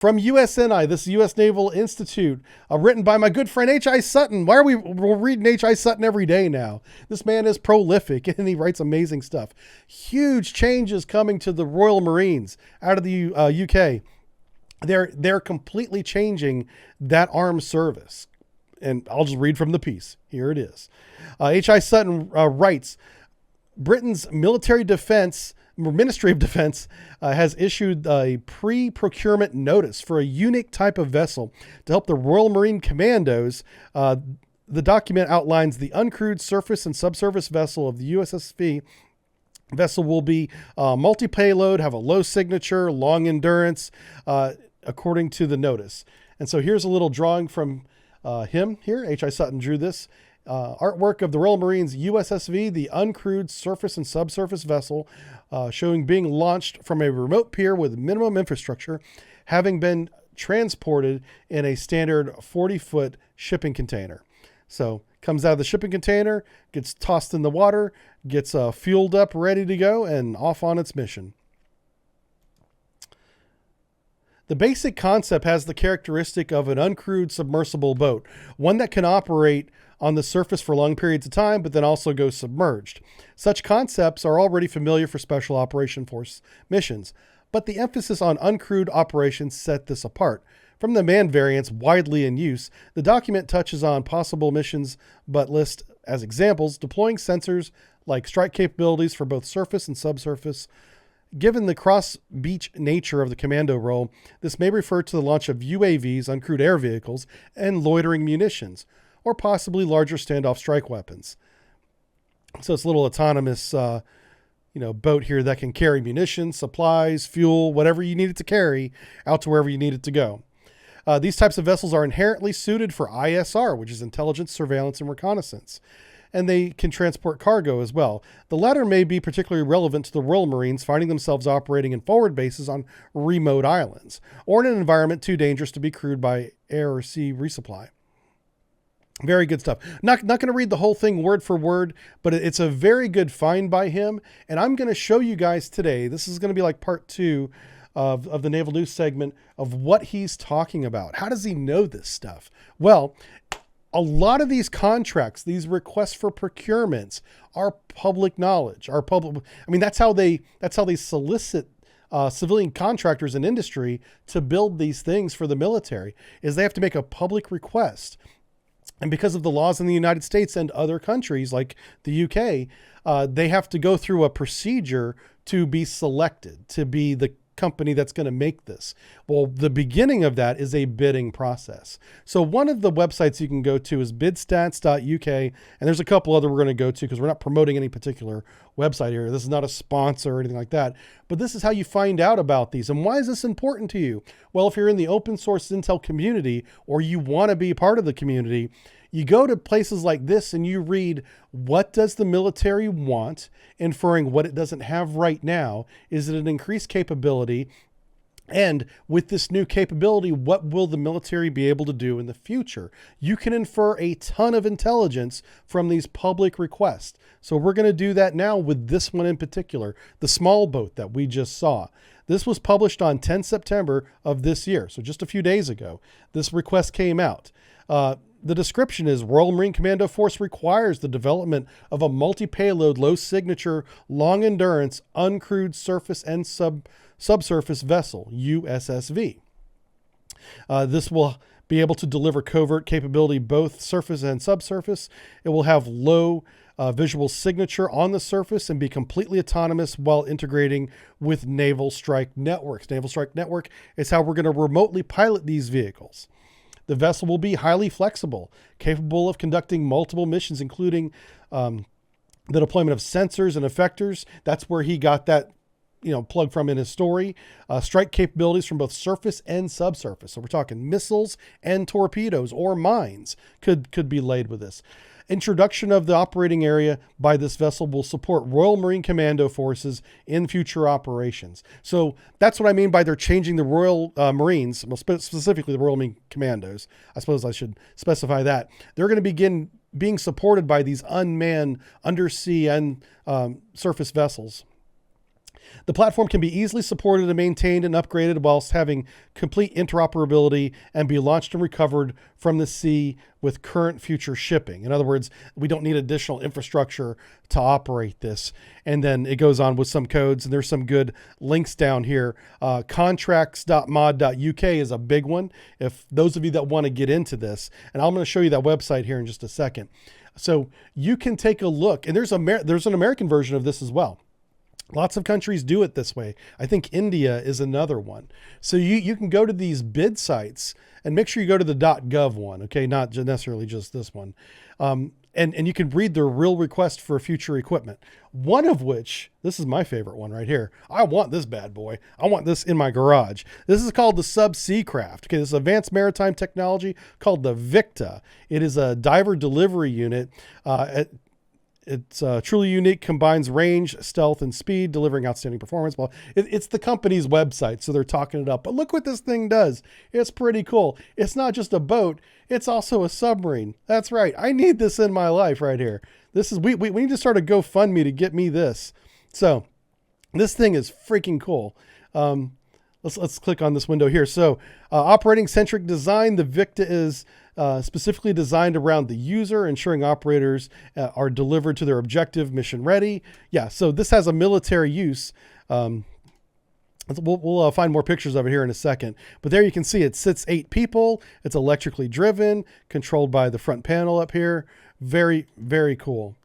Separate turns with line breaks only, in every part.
From USNI, this is U.S. Naval Institute, written by my good friend H.I. Sutton. Why are we're reading H.I. Sutton every day now? This man is prolific and he writes amazing stuff. Huge changes coming to the Royal Marines out of the UK. They're completely changing that armed service. And I'll just read from the piece. Here it is. H.I. Sutton writes, Britain's Ministry of Defense has issued a pre-procurement notice for a unique type of vessel to help the Royal Marine Commandos. The document outlines the uncrewed surface and subsurface vessel of the Ussv. Vessel will be multi-payload, have a low signature, long endurance, according to the notice. And so here's a little drawing from him here. H.I. Sutton drew this. Artwork of the Royal Marines Ussv, the uncrewed surface and subsurface vessel, showing being launched from a remote pier with minimum infrastructure, having been transported in a standard 40-foot shipping container. So comes out of the shipping container, gets tossed in the water, gets fueled up, ready to go, and off on its mission. The basic concept has the characteristic of an uncrewed submersible boat, one that can operate on the surface for long periods of time, but then also go submerged. Such concepts are already familiar for Special Operation Force missions, but the emphasis on uncrewed operations set this apart. From the manned variants widely in use, the document touches on possible missions, but lists as examples deploying sensors like strike capabilities for both surface and subsurface. Given the cross-beach nature of the commando role, this may refer to the launch of UAVs, uncrewed air vehicles, and loitering munitions, or possibly larger standoff strike weapons. So it's a little autonomous, boat here that can carry munitions, supplies, fuel, whatever you need it to carry out to wherever you need it to go. These types of vessels are inherently suited for ISR, which is intelligence, surveillance, and reconnaissance. And they can transport cargo as well. The latter may be particularly relevant to the Royal Marines finding themselves operating in forward bases on remote islands, or in an environment too dangerous to be crewed by air or sea resupply. Very good stuff. Not going to read the whole thing word for word, but it's a very good find by him. And I'm going to show you guys today, this is going to be like part 2 of the Naval News segment of what he's talking about. How does he know this stuff? Well, a lot of these contracts, these requests for procurements are public knowledge, that's how they solicit civilian contractors in industry to build these things for the military, is they have to make a public request. And because of the laws in the United States and other countries like the UK, they have to go through a procedure to be selected, to be the company that's going to make this. Well, the beginning of that is a bidding process. So one of the websites you can go to is bidstats.uk, and there's a couple other we're going to go to because we're not promoting any particular website here. This is not a sponsor or anything like that, but this is how you find out about these. And why is this important to you? Well, if you're in the open source Intel community, or you want to be part of the community, you go to places like this and you read, what does the military want, inferring what it doesn't have right now. Is it an increased capability? And with this new capability, what will the military be able to do in the future? You can infer a ton of intelligence from these public requests. So we're going to do that now with this one in particular, the small boat that we just saw. This was published on 10 September of this year. So just a few days ago, this request came out. The description is Royal Marine Commando Force requires the development of a multi-payload, low-signature, long-endurance, uncrewed surface and subsurface vessel, USSV. This will be able to deliver covert capability both surface and subsurface. It will have low visual signature on the surface and be completely autonomous while integrating with naval strike networks. Naval strike network is how we're going to remotely pilot these vehicles. The vessel will be highly flexible, capable of conducting multiple missions, including the deployment of sensors and effectors. That's where he got that, plug from in his story. Strike capabilities from both surface and subsurface. So we're talking missiles and torpedoes or mines could be laid with this. Introduction of the operating area by this vessel will support Royal Marine Commando forces in future operations. So that's what I mean by they're changing the Royal Marines, well, specifically the Royal Marine Commandos. I suppose I should specify that. They're going to begin being supported by these unmanned undersea and surface vessels. The platform can be easily supported and maintained and upgraded whilst having complete interoperability and be launched and recovered from the sea with current future shipping. In other words, we don't need additional infrastructure to operate this. And then it goes on with some codes, and there's some good links down here. Contracts.mod.uk is a big one. If those of you that want to get into this, and I'm going to show you that website here in just a second. So you can take a look, and there's an American version of this as well. Lots of countries do it this way. I think India is another one. So you can go to these bid sites and make sure you go to the .gov one, okay? Not necessarily just this one. And you can read their real request for future equipment. One of which, this is my favorite one right here. I want this bad boy. I want this in my garage. This is called the Subseacraft. Okay, this is advanced maritime technology called the Victa. It is a diver delivery unit. It's truly unique, combines range, stealth, and speed, delivering outstanding performance. Well, it's the company's website, so they're talking it up. But look what this thing does. It's pretty cool. It's not just a boat. It's also a submarine. That's right. I need this in my life right here. This is we need to start a GoFundMe to get me this. So this thing is freaking cool. Let's click on this window here. So operating centric design, the Victa is specifically designed around the user, ensuring operators are delivered to their objective mission ready. Yeah, so this has a military use. We'll find more pictures of it here in a second. But there you can see it sits 8 people. It's electrically driven, controlled by the front panel up here. Very, very cool.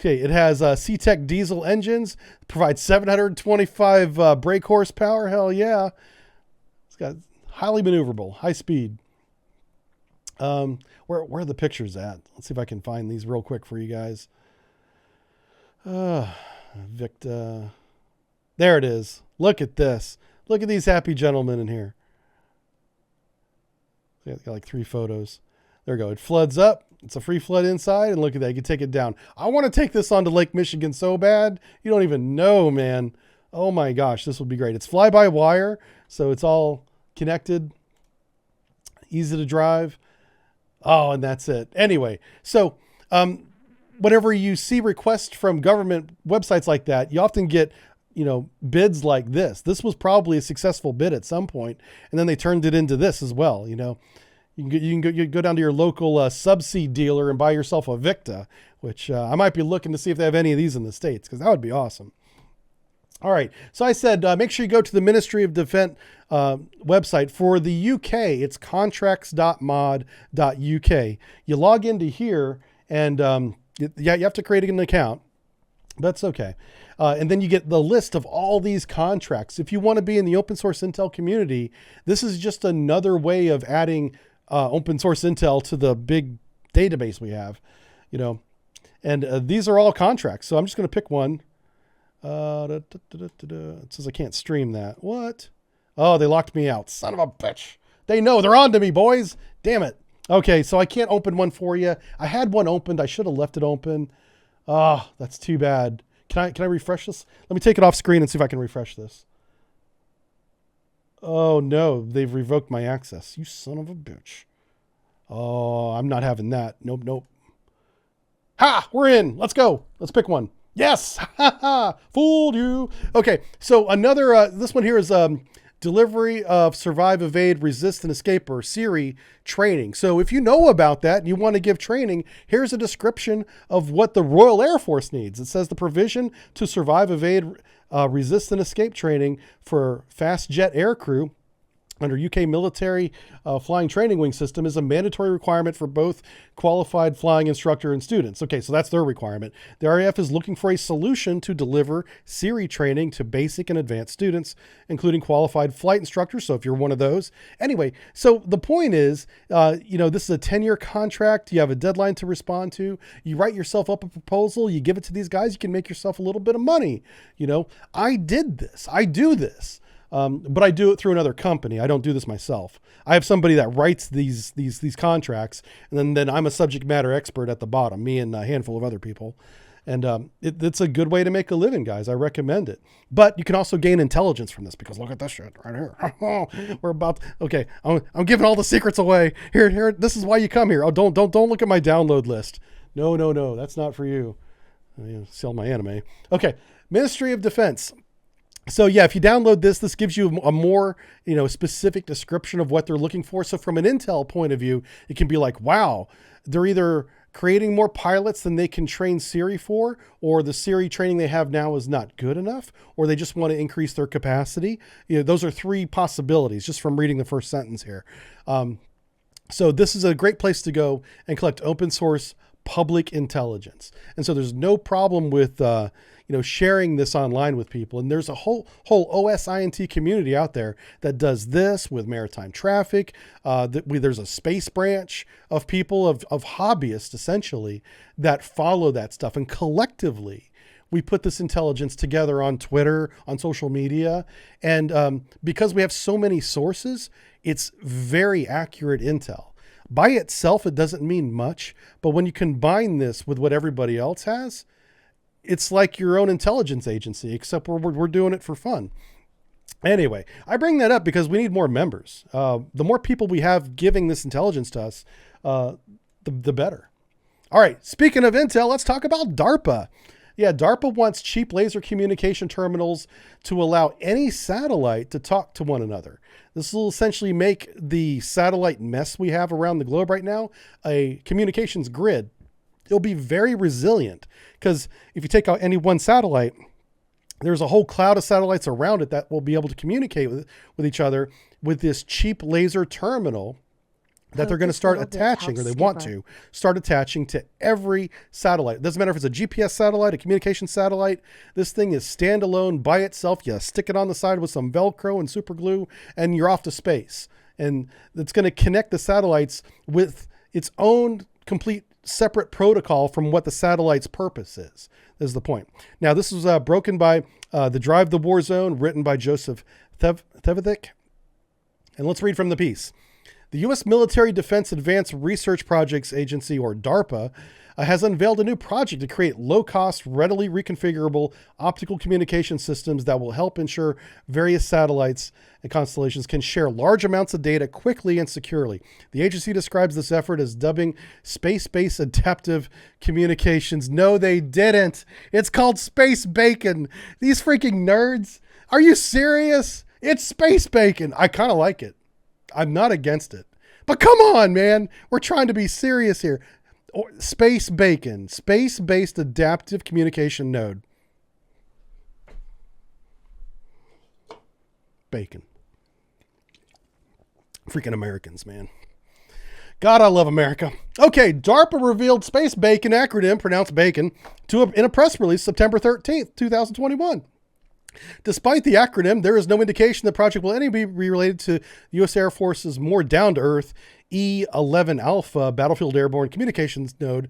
Okay, it has C-Tech diesel engines, provides 725 brake horsepower. Hell yeah. It's got highly maneuverable, high speed. Where are the pictures at? Let's see if I can find these real quick for you guys. Victa. There it is. Look at this. Look at these happy gentlemen in here. Got like 3 photos. There we go. It floods up. It's a free flood inside, and look at that. You can take it down. I want to take this onto Lake Michigan so bad. You don't even know, man. Oh my gosh, this would be great. It's fly-by-wire, so it's all connected. Easy to drive. Oh, and that's it. Anyway, so whenever you see requests from government websites like that, you often get, bids like this. This was probably a successful bid at some point, and then they turned it into this as well, You can go down to your local subsea dealer and buy yourself a Victa, which I might be looking to see if they have any of these in the States, because that would be awesome. All right. So I said, make sure you go to the Ministry of Defense website. For the UK, it's contracts.mod.uk. You log into here, and you have to create an account. That's okay. And then you get the list of all these contracts. If you want to be in the open source Intel community, this is just another way of adding open source Intel to the big database we have, and these are all contracts. So I'm just going to pick one. It says I can't stream that. What? Oh, they locked me out. Son of a bitch. They know. They're on to me, boys. Damn it. Okay, so I can't open one for you. I had one opened. I should have left it open. Oh, that's too bad. Can I refresh this? Let me take it off screen and see if I can refresh this. Oh no, they've revoked my access. You son of a bitch. Oh, I'm not having that. Nope. Ha! We're in. Let's go. Let's pick one. Yes! Ha ha! Fooled you. Okay, so another, this one here is delivery of survive, evade, resist, and escape, or SERE training. So if you know about that and you want to give training, here's a description of what the Royal Air Force needs. It says the provision to survive, evade, resist, and escape training for fast jet aircrew under UK military flying training wing system is a mandatory requirement for both qualified flying instructor and students. Okay, so that's their requirement. The RAF is looking for a solution to deliver SERE training to basic and advanced students, including qualified flight instructors. So if you're one of those. Anyway, so the point is, this is a 10-year contract. You have a deadline to respond to. You write yourself up a proposal. You give it to these guys. You can make yourself a little bit of money. I did this. I do this. But I do it through another company. I don't do this myself. I have somebody that writes these contracts, and then I'm a subject matter expert at the bottom, me and a handful of other people. And it's a good way to make a living, guys. I recommend it. But you can also gain intelligence from this, because look at this shit right here. Okay, I'm giving all the secrets away. Here. This is why you come here. Oh, don't look at my download list. No, that's not for you. Sell my anime. Okay. Ministry of Defense. So yeah, if you download this gives you a more, specific description of what they're looking for. So from an Intel point of view, it can be like, wow, they're either creating more pilots than they can train Siri for, or the Siri training they have now is not good enough, or they just want to increase their capacity. Those are three possibilities just from reading the first sentence here. So this is a great place to go and collect open source public intelligence. And so there's no problem with, sharing this online with people. And there's a whole OSINT community out there that does this with maritime traffic. There's a space branch of people, of hobbyists essentially, that follow that stuff. And collectively, we put this intelligence together on Twitter, on social media. And because we have so many sources, it's very accurate intel. By itself, it doesn't mean much, but when you combine this with what everybody else has, it's like your own intelligence agency, except we're doing it for fun. Anyway, I bring that up because we need more members. The more people we have giving this intelligence to us, the better. All right, speaking of Intel, let's talk about DARPA. Yeah, DARPA wants cheap laser communication terminals to allow any satellite to talk to one another. This will essentially make the satellite mess we have around the globe right now a communications grid. It'll be very resilient because if you take out any one satellite, there's a whole cloud of satellites around it that will be able to communicate with each other with this cheap laser terminal that they're going to start attaching, or they want to start attaching to every satellite. It doesn't matter if it's a GPS satellite, a communication satellite. This thing is standalone by itself. You stick it on the side with some Velcro and super glue, and you're off to space. And it's going to connect the satellites with its own complete separate protocol from what the satellite's purpose is the point. Now, this was broken by The Drive the WarZone, written by Joseph Thevethick. And let's read from the piece. The U.S. Military Defense Advanced Research Projects Agency, or DARPA, has unveiled a new project to create low-cost, readily reconfigurable optical communication systems that will help ensure various satellites and constellations can share large amounts of data quickly and securely. The agency describes this effort as dubbing space-based adaptive communications. No, they didn't. It's called Space Bacon. These freaking nerds. Are you serious? It's Space Bacon. I kind of like it. I'm not against it. But come on, man. We're trying to be serious here. Space Bacon, space-based adaptive communication node. Bacon. Freaking Americans, man. God, I love America. Okay, DARPA revealed Space Bacon acronym, pronounced bacon, in a press release September 13th, 2021. Despite the acronym, there is no indication the project will be related to the U.S. Air Force's more down-to-earth E-11 Alpha Battlefield Airborne Communications node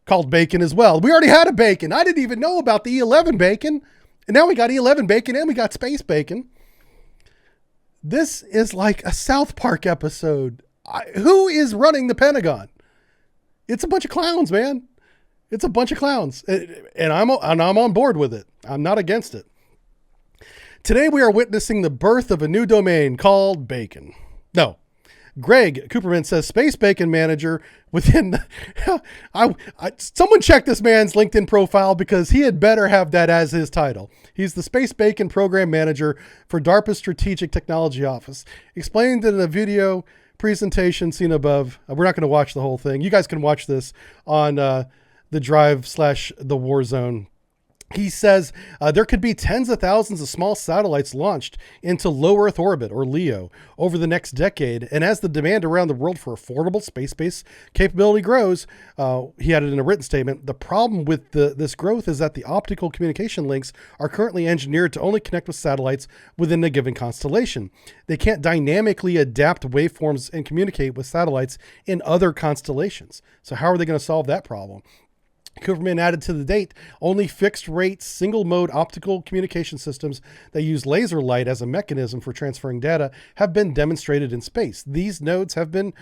called Bacon as well. We already had a Bacon. I didn't even know about the E-11 Bacon. And now we got E-11 Bacon and we got Space Bacon. This is like a South Park episode. Who is running the Pentagon? It's a bunch of clowns, man. It's a bunch of clowns. And I'm on board with it. I'm not against it. Today we are witnessing the birth of a new domain called Bacon. No, Greg Cooperman says Space Bacon manager within. Someone check this man's LinkedIn profile because he had better have that as his title. He's the Space Bacon program manager for DARPA's Strategic Technology Office. Explained in a video presentation seen above. We're not going to watch the whole thing. You guys can watch this on the Drive/the WarZone. He says there could be tens of thousands of small satellites launched into low Earth orbit, or LEO, over the next decade. And as the demand around the world for affordable space-based capability grows, he added in a written statement, the problem with this growth is that the optical communication links are currently engineered to only connect with satellites within a given constellation. They can't dynamically adapt waveforms and communicate with satellites in other constellations. So how are they going to solve that problem? Cooperman added to the date, only fixed-rate, single-mode optical communication systems that use laser light as a mechanism for transferring data have been demonstrated in space. These nodes have been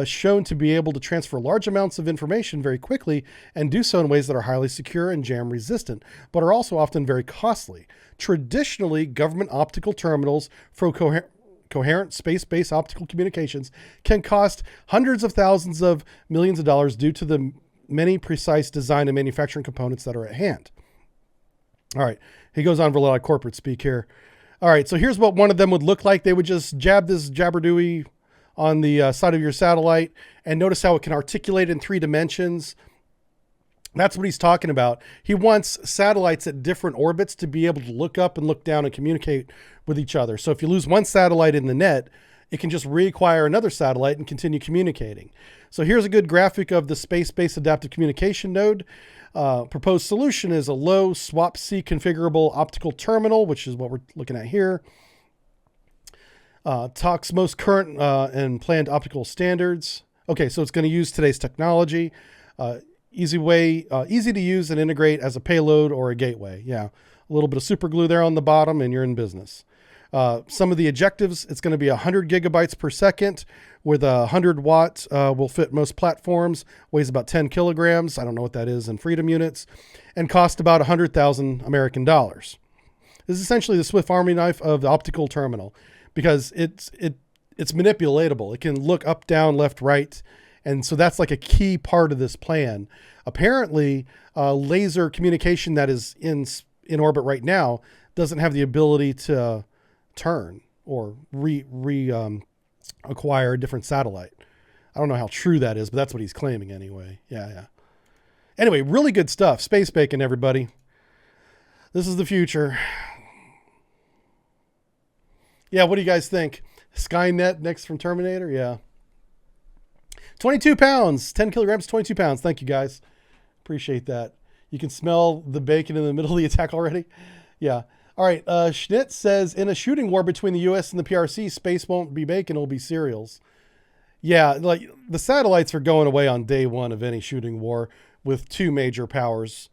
shown to be able to transfer large amounts of information very quickly and do so in ways that are highly secure and jam-resistant, but are also often very costly. Traditionally, government optical terminals for coherent space-based optical communications can cost hundreds of thousands of millions of dollars due to the many precise design and manufacturing components that are at hand. All right. He goes on for a lot of corporate speak here. All right. So here's what one of them would look like. They would just jab this jabberdooey on the side of your satellite, and notice how it can articulate in 3 dimensions. That's what he's talking about. He wants satellites at different orbits to be able to look up and look down and communicate with each other. So if you lose one satellite in the net, it can just reacquire another satellite and continue communicating. So here's a good graphic of the space-based adaptive communication node. Proposed solution is a low swap-C configurable optical terminal, which is what we're looking at here. Talks most current and planned optical standards. Okay, so it's going to use today's technology. Easy to use and integrate as a payload or a gateway. Yeah, a little bit of super glue there on the bottom and you're in business. Some of the objectives, it's going to be 100 gigabytes per second with 100 watts, will fit most platforms, weighs about 10 kilograms. I don't know what that is in freedom units, and cost about 100,000 American dollars. This is essentially the Swiss Army knife of the optical terminal because it's manipulatable. It can look up, down, left, right. And so that's like a key part of this plan. Apparently, laser communication that is in orbit right now doesn't have the ability to turn or acquire a different satellite. I don't know how true that is, but that's what he's claiming anyway. Yeah. Anyway, really good stuff. Space bacon, everybody. This is the future. Yeah, what do you guys think? Skynet next from Terminator? Yeah. 22 pounds, 10 kilograms, 22 pounds. Thank you, guys. Appreciate that. You can smell the bacon in the middle of the attack already. Yeah. All right. Schnitt says, in a shooting war between the U.S. and the PRC, space won't be bacon, it'll be cereals. Yeah, like the satellites are going away on day one of any shooting war with 2 major powers,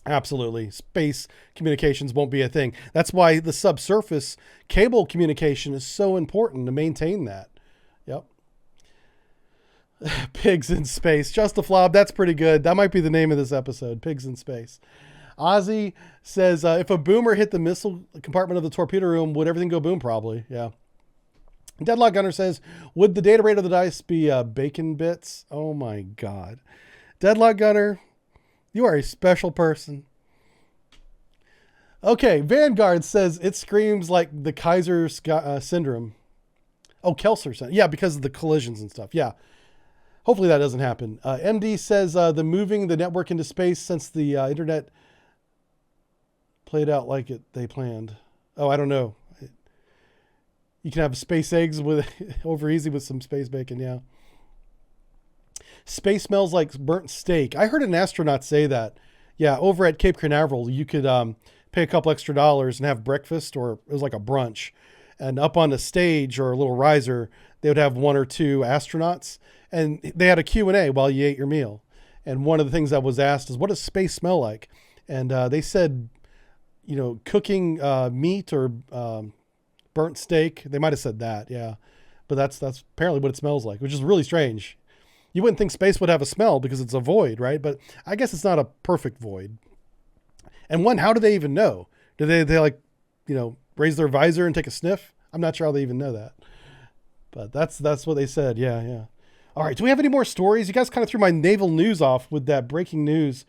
Absolutely. Space communications won't be a thing. That's why the subsurface cable communication is so important to maintain that. Yep. Pigs in space. Just a flop. That's pretty good. That might be the name of this episode. Pigs in space. Ozzy says, if a boomer hit the missile compartment of the torpedo room, would everything go boom? Probably. Yeah. Deadlock Gunner says, would the data rate of the dice be bacon bits? Oh my God. Deadlock Gunner, you are a special person. Okay. Vanguard says it screams like the Kaiser syndrome. Oh, Kelser syndrome. Yeah, because of the collisions and stuff. Yeah. Hopefully that doesn't happen. MD says the moving the network into space since the internet played out like they planned. Oh, I don't know. You can have space eggs with over easy with some space bacon. Yeah. Space smells like burnt steak. I heard an astronaut say that. Yeah. Over at Cape Canaveral, you could pay a couple extra dollars and have breakfast, or it was like a brunch. And up on the stage or a little riser, they would have 1 or 2 astronauts, and they had a Q&A while you ate your meal. And one of the things that was asked is, what does space smell like? And they said, cooking meat or burnt steak. They might've said that. Yeah. But that's apparently what it smells like, which is really strange. You wouldn't think space would have a smell because it's a void, right? But I guess it's not a perfect void. And how do they even know? Do they raise their visor and take a sniff? I'm not sure how they even know that, but that's what they said. Yeah. All right. Do we have any more stories? You guys kind of threw my naval news off with that breaking news